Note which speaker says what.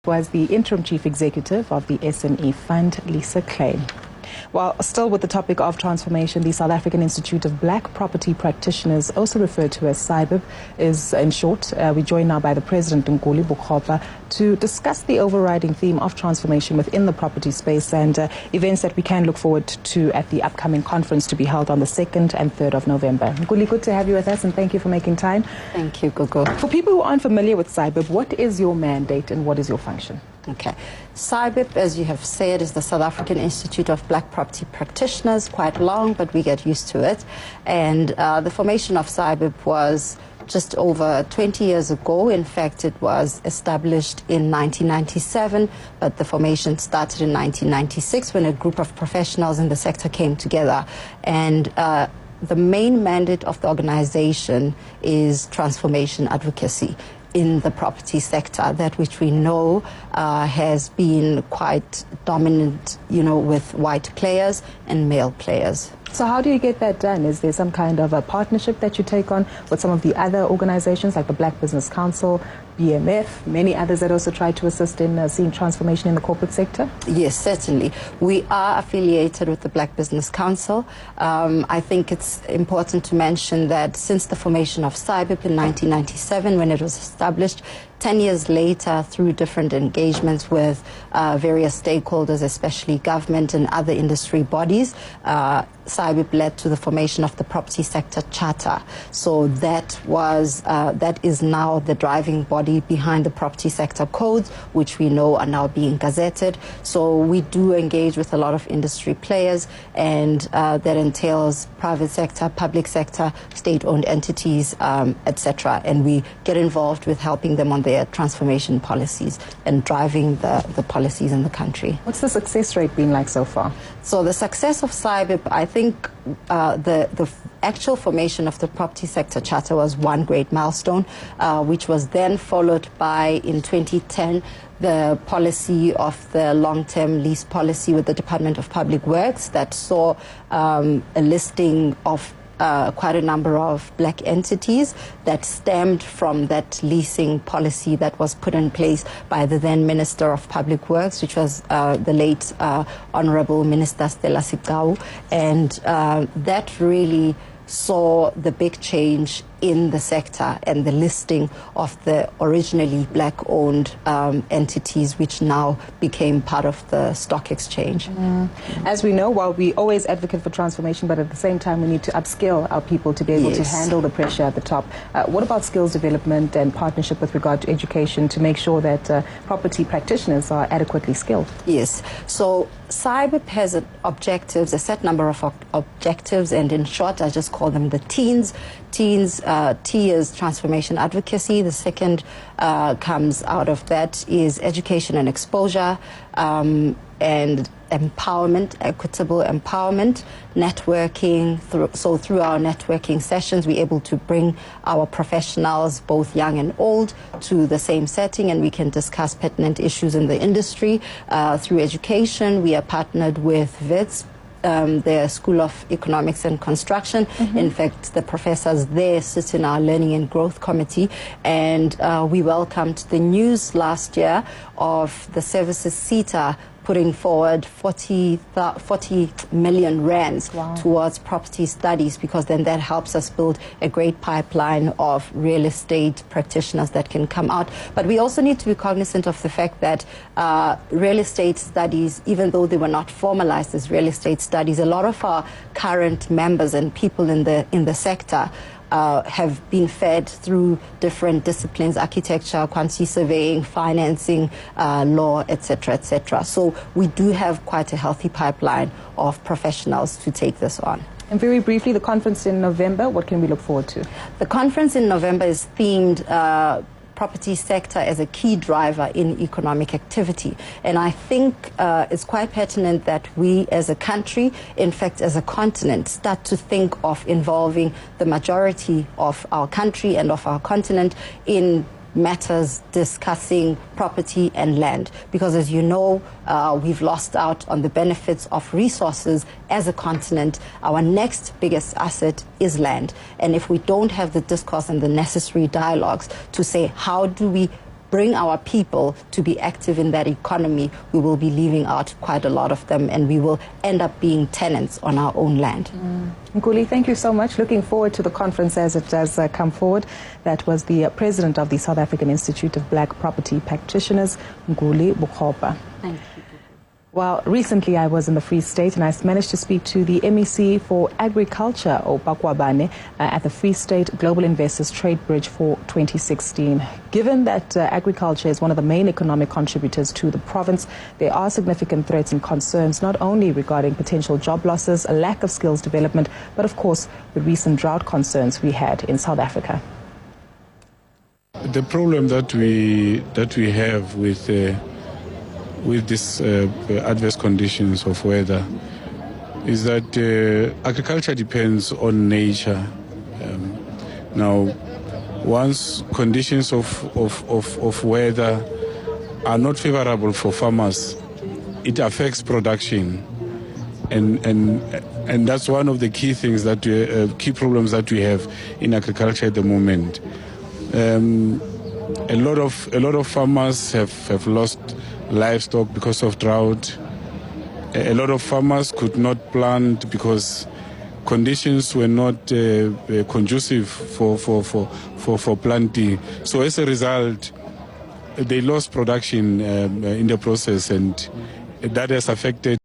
Speaker 1: Was the interim chief executive of the SME Fund, Lisa Clay. Well, still with the topic of transformation, the South African Institute of Black Property Practitioners, also referred to as SAIBPP, is in short. We're joined now by the president, Nkuli Bogopa, to discuss the overriding theme of transformation within the property space and events that we can look forward to at the upcoming conference to be held on the 2nd and 3rd of November. Nkuli, good to have you with us and thank you for making time.
Speaker 2: Thank you, Gogo.
Speaker 1: For people who aren't familiar with SAIBPP, what is your mandate and what is your function?
Speaker 2: Okay. SAIBPP, as you have said, is the South African Institute of Black Property Practitioners. Quite long, but we get used to it. And the formation of SAIBPP was just over 20 years ago. In fact, it was established in 1997, but the formation started in 1996 when a group of professionals in the sector came together. And the main mandate of the organization is transformation advocacy in the property sector, that which we know has been quite dominant, with white players and male players.
Speaker 1: So how do you get that done? Is there some kind of a partnership that you take on with some of the other organizations like the Black Business Council, BMF, many others that also try to assist in seeing transformation in the corporate sector?
Speaker 2: Yes, certainly. We are affiliated with the Black Business Council. I think it's important to mention that since the formation of SAIBPP in 1997, when it was established, 10 years later, through different engagements with various stakeholders, especially government and other industry bodies, SAIBPP led to the formation of the Property Sector Charter. So that is now the driving body behind the property sector codes, which we know are now being gazetted. So we do engage with a lot of industry players, and that entails private sector, public sector, state-owned entities, etc. And we get involved with helping them on their transformation policies and driving the policies in the country.
Speaker 1: What's the success rate been like so far?
Speaker 2: So the success of SAIBPP, I think the actual formation of the Property Sector Charter was one great milestone, which was then followed by, in 2010, the policy of the long-term lease policy with the Department of Public Works that saw a listing of quite a number of black entities that stemmed from that leasing policy that was put in place by the then Minister of Public Works, which was the late Honorable Minister Stella Sigcau. And that really saw the big change in the sector and the listing of the originally black-owned entities, which now became part of the stock exchange.
Speaker 1: As we know, while we always advocate for transformation, but at the same time we need to upskill our people to be able to handle the pressure at the top. What about skills development and partnership with regard to education to make sure that property practitioners are adequately skilled?
Speaker 2: Yes. So SAIBPP has objectives, a set number of objectives, and in short, I just call them the teens. T is transformation advocacy. The second comes out of that is education and exposure, and empowerment, equitable empowerment, networking. Through our networking sessions, we're able to bring our professionals, both young and old, to the same setting, and we can discuss pertinent issues in the industry. Through education, we are partnered with WITS, the School of Economics and Construction. In fact, the professors there sit in our Learning and Growth Committee, and we welcomed the news last year of the services SETA putting forward 40 million rands towards property studies, because then that helps us build a great pipeline of real estate practitioners that can come out. But we also need to be cognizant of the fact that real estate studies, even though they were not formalized as real estate studies, a lot of our current members and people in the sector have been fed through different disciplines: architecture, quantity surveying, financing, law, etc., etc. So we do have quite a healthy pipeline of professionals to take this on.
Speaker 1: And very briefly, the conference in November, what can we look forward to?
Speaker 2: The conference in November is themed property sector as a key driver in economic activity. And I think it's quite pertinent that we as a country, in fact as a continent, start to think of involving the majority of our country and of our continent in matters discussing property and land, because as you know, we've lost out on the benefits of resources as a continent. Our next biggest asset is land, and if we don't have the discourse and the necessary dialogues to say how do we bring our people to be active in that economy, we will be leaving out quite a lot of them, and we will end up being tenants on our own land.
Speaker 1: Nkuli, thank you so much. Looking forward to the conference as it does come forward. That was the president of the South African Institute of Black Property Practitioners, Nkuli Bogopa.
Speaker 2: Thank you.
Speaker 1: Well, recently I was in the Free State and I managed to speak to the MEC for Agriculture, Opakwabane, at the Free State Global Investors Trade Bridge for 2016. Given that agriculture is one of the main economic contributors to the province, there are significant threats and concerns not only regarding potential job losses, a lack of skills development, but of course the recent drought concerns we had in South Africa.
Speaker 3: The problem that we have with these adverse conditions of weather is that agriculture depends on nature. Now, once conditions of weather are not favorable for farmers, it affects production, and that's one of the key things that key problems that we have in agriculture at the moment. A lot of farmers have lost livestock because of drought. A lot of farmers could not plant because conditions were not conducive for planting. So as a result, they lost production in the process, and that has affected